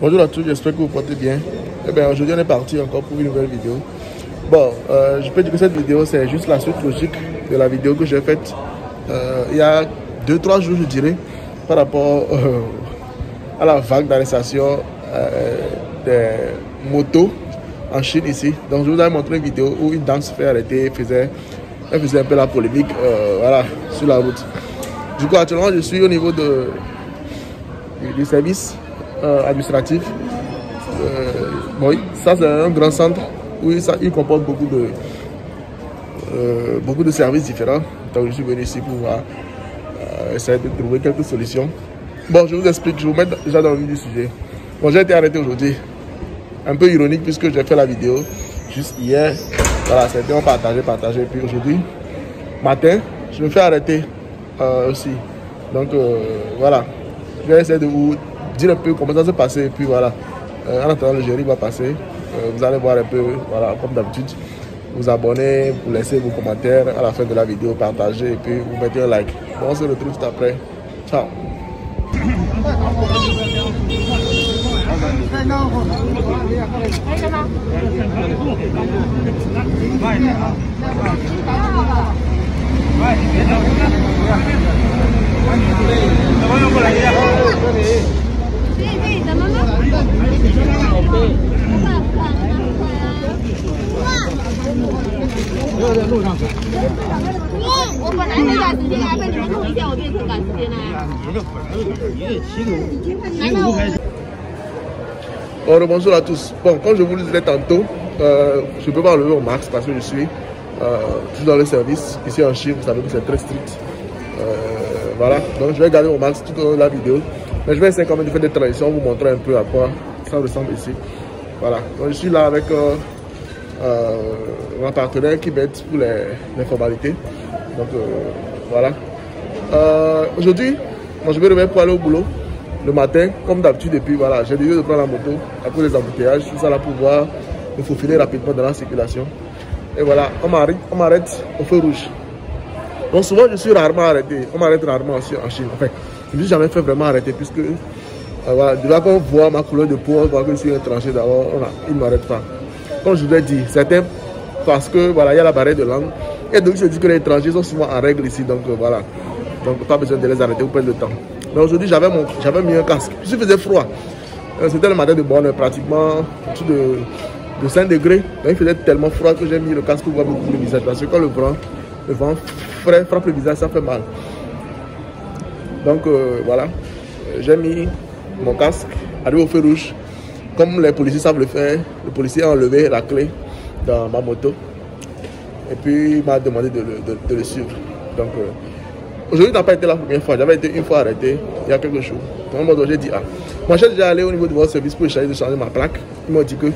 Bonjour à tous, j'espère que vous portez bien. Eh bien, aujourd'hui on est parti encore pour une nouvelle vidéo. Bon, je peux dire que cette vidéo c'est juste la suite logique de la vidéo que j'ai faite il y a 2-3 jours, je dirais, par rapport à la vague d'arrestation des motos en Chine ici. Donc je vous avais montré une vidéo où une dame se fait arrêter, elle faisait un peu la polémique voilà, sur la route. Du coup, actuellement je suis au niveau du service administratif. Bon, ça c'est un grand centre où il comporte beaucoup de services différents. Donc je suis venu ici pour essayer de trouver quelques solutions. Bon, je vous explique, je vous mets déjà dans le vif du sujet. Bon, j'ai été arrêté aujourd'hui. Un peu ironique puisque j'ai fait la vidéo juste hier. Voilà, c'était partagé. Puis aujourd'hui, matin, je me fais arrêter aussi. Donc voilà, je vais essayer de vous dire un peu comment ça s'est passé. Et puis voilà, en attendant le jury va passer. Vous allez voir un peu, voilà, comme d'habitude. Vous abonnez, vous laissez vos commentaires à la fin de la vidéo, partagez et puis vous mettez un like. Bon, on se retrouve tout après. Ciao. Bonjour à tous. Bon, comme je vous le disais tantôt, je ne peux pas enlever mon masque parce que je suis toujours dans le service. Ici en Chine, vous savez que c'est très strict. Voilà, donc je vais garder mon masque tout au long de la vidéo. Mais je vais essayer quand même de faire des transitions, vous montrer un peu à quoi ça ressemble ici. Voilà, donc je suis là avec un partenaire qui m'aide pour les formalités. Donc voilà. Aujourd'hui, moi je vais revenir pour aller au boulot le matin, comme d'habitude. Et puis voilà, j'ai décidé de prendre la moto à cause des embouteillages, tout ça là pour pouvoir me faufiler rapidement dans la circulation. Et voilà, on m'arrête au feu rouge. Donc souvent je suis rarement arrêté, on m'arrête rarement aussi en Chine. En fait, je ne me suis jamais fait vraiment arrêter puisque voilà, de là qu'on voit ma couleur de peau, on voit que je suis étranger d'abord, ils ne m'arrêtent pas. Comme je vous ai dit, certains parce que voilà, il y a la barrière de langue. Et donc je dis que les étrangers sont souvent en règle ici, donc voilà. Donc pas besoin de les arrêter ou perdre de temps. Mais aujourd'hui j'avais mis un casque. Il faisait froid. C'était le matin de bonne heure, pratiquement au-dessus de 5 degrés. Donc il faisait tellement froid que j'ai mis le casque pour voir beaucoup le visage. Parce que quand le vent frais frappe le visage, ça fait mal. Donc voilà, j'ai mis mon casque, arrivé au feu rouge. Comme les policiers savent le faire, le policier a enlevé la clé dans ma moto. Et puis il m'a demandé de le suivre. Donc aujourd'hui n'a pas été la première fois. J'avais été une fois arrêté il y a quelques jours. Donc j'ai dit moi j'ai déjà allé au niveau de votre service pour essayer de changer ma plaque. Ils m'ont dit que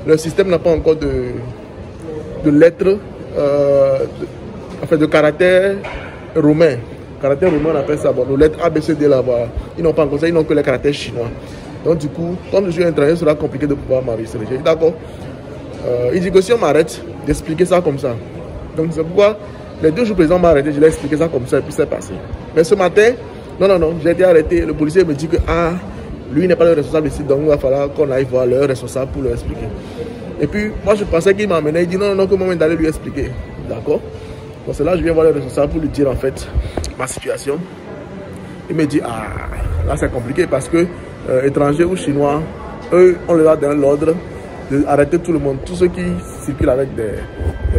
le système n'a pas encore de lettres, de caractères romains. Caractères romains on appelle ça. Bon, les lettres A, B, C, D là-bas. Ils n'ont pas encore ça, ils n'ont que les caractères chinois. Donc du coup, comme je suis étranger, ce sera compliqué de pouvoir m'enregistrer. J'ai dit d'accord. Il dit que si on m'arrête, d'expliquer ça comme ça. Donc c'est pourquoi les 2 jours présents, on m'a arrêté, je l'ai expliqué ça comme ça et puis c'est passé. Mais ce matin, non, j'ai été arrêté. Le policier me dit que lui n'est pas le responsable ici, donc il va falloir qu'on aille voir le responsable pour lui expliquer. Et puis moi je pensais qu'il m'amenait, il dit non, que moi d'aller lui expliquer. D'accord. Donc c'est là que je viens voir le responsable pour lui dire en fait ma situation. Il me dit là c'est compliqué parce que étrangers ou chinois, eux on leur a donné l'ordre d'arrêter tout le monde, tous ceux qui circulent avec des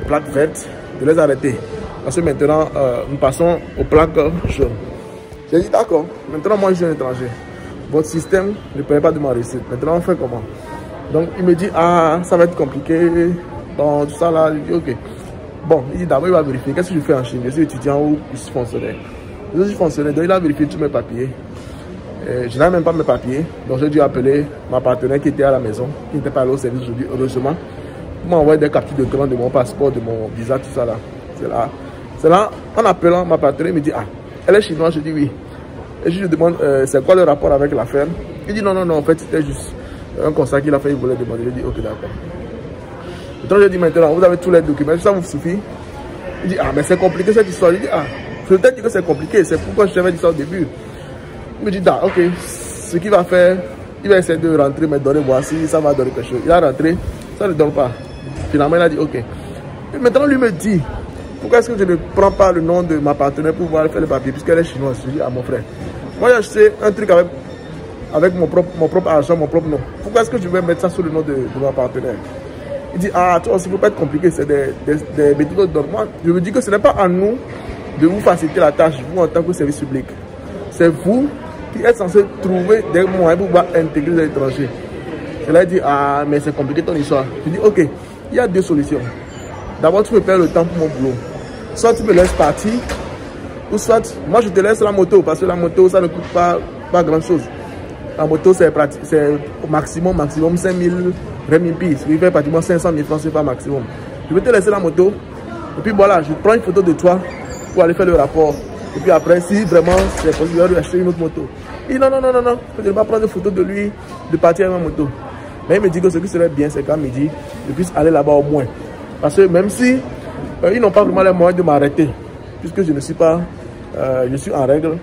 plaques vertes, de les arrêter. Parce que maintenant nous passons aux plaques jaunes. J'ai dit d'accord, maintenant moi je suis un étranger. Votre système ne permet pas de m'arrêter. Maintenant on fait comment? Donc il me dit ça va être compliqué. Bon tout ça là, je dis ok. Bon, il dit d'abord il va vérifier qu'est-ce que je fais en Chine. Je suis étudiant ou je suis fonctionnaire. Je suis fonctionnaire, donc il a vérifié tous mes papiers. Je n'avais même pas mes papiers, donc j'ai dû appeler ma partenaire qui était à la maison, qui n'était pas allée au service aujourd'hui, heureusement. Il m'a envoyé des captures d'écran de mon passeport, de mon visa, tout ça là. C'est là, en appelant ma partenaire, il me dit elle est chinoise, je dis oui. Et je lui demande c'est quoi le rapport avec l'affaire. Il dit non, en fait c'était juste un constat qu'il a fait, il voulait demander. Je dis ok d'accord. Donc je dis maintenant, vous avez tous les documents, ça vous suffit? Il dit mais c'est compliqué cette histoire. Je dis je t'ai dit que c'est compliqué, c'est pourquoi je t'avais dit ça au début. Il me dit ok, ce qu'il va faire, il va essayer de rentrer, me donner, voir si ça va donner quelque chose. Il a rentré, ça ne donne pas. Finalement, il a dit ok. Et maintenant, lui me dit, pourquoi est-ce que je ne prends pas le nom de ma partenaire pour pouvoir faire le papier, puisqu'elle est chinoise. Je dis à mon frère, moi j'ai acheté un truc avec mon propre argent, mon propre nom. Pourquoi est-ce que je vais mettre ça sur le nom de ma partenaire? Il dit, ah, toi aussi, il ne faut pas être compliqué, c'est des méthodes d'ordre. Moi, je me dis que ce n'est pas à nous de vous faciliter la tâche, vous en tant que service public. C'est vous qui êtes censé trouver des moyens pour pouvoir intégrer les étrangers. Je lui ai dit, ah, mais c'est compliqué ton histoire. Je dis, ok, il y a deux solutions. D'abord, tu me perds le temps pour mon boulot. Soit tu me laisses partir, ou soit, moi je te laisse la moto, parce que la moto, ça ne coûte pas grand chose. La moto, c'est au maximum 5000 renminbi, ce qui fait pratiquement 500 000 francs, c'est pas maximum. Je vais te laisser la moto, et puis voilà, je prends une photo de toi pour aller faire le rapport. Et puis après, si vraiment c'est possible, je vais lui acheter une autre moto. Il dit non, je ne vais pas prendre de photo de lui, de partir avec ma moto. Mais il me dit que ce qui serait bien, c'est qu'à midi, je puisse aller là-bas au moins. Parce que même si ils n'ont pas vraiment les moyens de m'arrêter, puisque je ne suis pas, je suis en règle,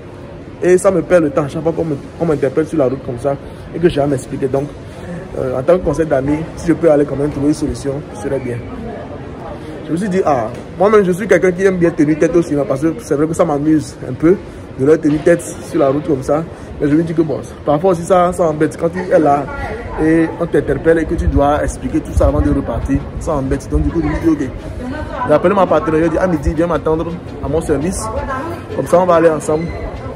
et ça me perd le temps chaque fois qu'on m'interpelle sur la route comme ça, et que j'ai à m'expliquer. Donc, en tant que conseil d'amis, si je peux aller quand même trouver une solution, ce serait bien. Je me suis dit, ah, moi-même je suis quelqu'un qui aime bien tenir tête aussi, parce que c'est vrai que ça m'amuse un peu de leur tenir tête sur la route comme ça. Mais je me dis que bon, parfois aussi ça embête. Quand tu es là et on t'interpelle et que tu dois expliquer tout ça avant de repartir, ça embête. Donc du coup, je me dis, ok. J'ai appelé ma partenaire, je lui ai dit, à midi, viens m'attendre à mon service. Comme ça, on va aller ensemble,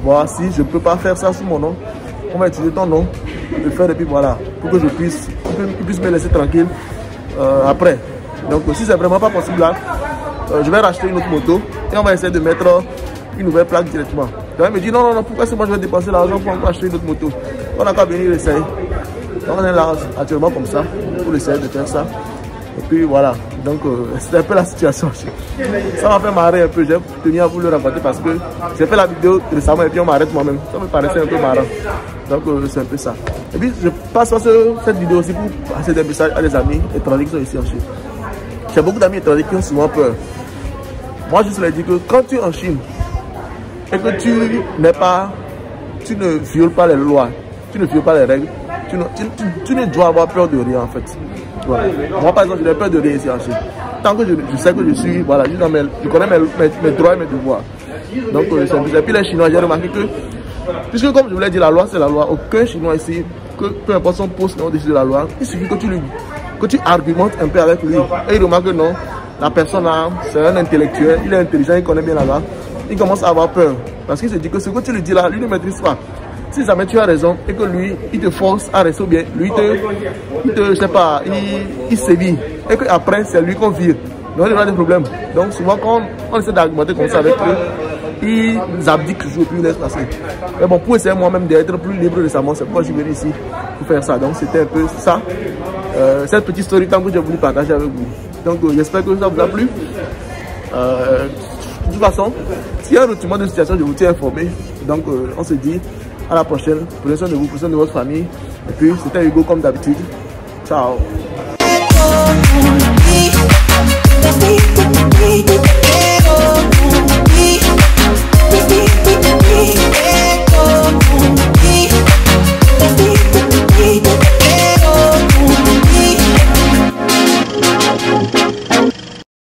voir si je ne peux pas faire ça sous mon nom. On va utiliser ton nom, le faire et puis voilà, pour que je puisse me laisser tranquille après. Donc si c'est vraiment pas possible là, je vais racheter une autre moto et on va essayer de mettre une nouvelle plaque directement. Donc elle me dit non, pourquoi est-ce que moi je vais dépenser l'argent pour encore acheter une autre moto? On a qu'à venir essayer. Donc on est là actuellement comme ça pour essayer de faire ça. Et puis voilà, donc c'est un peu la situation. Ça m'a fait marrer un peu, j'ai tenu à vous le raconter parce que j'ai fait la vidéo récemment et puis on m'arrête moi-même. Ça me paraissait un peu marrant. Donc c'est un peu ça. Et puis je passe sur cette vidéo aussi pour passer des messages à des amis étrangers qui sont ici en Chine. J'ai beaucoup d'amis étrangers qui ont souvent peur. Moi je leur dis que quand tu es en Chine et que tu ne violes pas les lois, tu ne violes pas les règles, tu ne dois avoir peur de rien en fait. Voilà. Moi par exemple, je n'ai peur de rien ici en Chine. Tant que je sais que je suis, voilà, je connais mes droits et mes devoirs. Donc et puis les Chinois, j'ai remarqué que, puisque comme je vous l'ai dit, la loi c'est la loi, aucun Chinois ici, que peu importe son poste au-dessus de la loi, il suffit que tu argumentes un peu avec lui. Et il remarque que non, la personne là, c'est un intellectuel, il est intelligent, il connaît bien la loi. Il commence à avoir peur. Parce qu'il se dit que ce que tu lui dis là, lui ne maîtrise pas. Si jamais tu as raison et que lui, il te force à rester bien, lui, je sais pas, il sévit. Et qu'après, c'est lui qu'on vire. Donc, il y aura des problèmes. Donc, souvent, quand on essaie d'argumenter comme ça avec eux, ils abdiquent toujours et puis ils laissent passer. Mais bon, pour essayer moi-même d'être plus libre récemment, c'est pourquoi je suis venu ici pour faire ça. Donc, c'était un peu ça. Cette petite story time que j'ai voulu partager avec vous. Donc, j'espère que ça vous a plu. De toute façon, s'il y a un retournement de situation, je vous tiens informé. Donc, on se dit à la prochaine. Prenez soin de vous, prenez soin de votre famille. Et puis, c'était Hugo comme d'habitude. Ciao.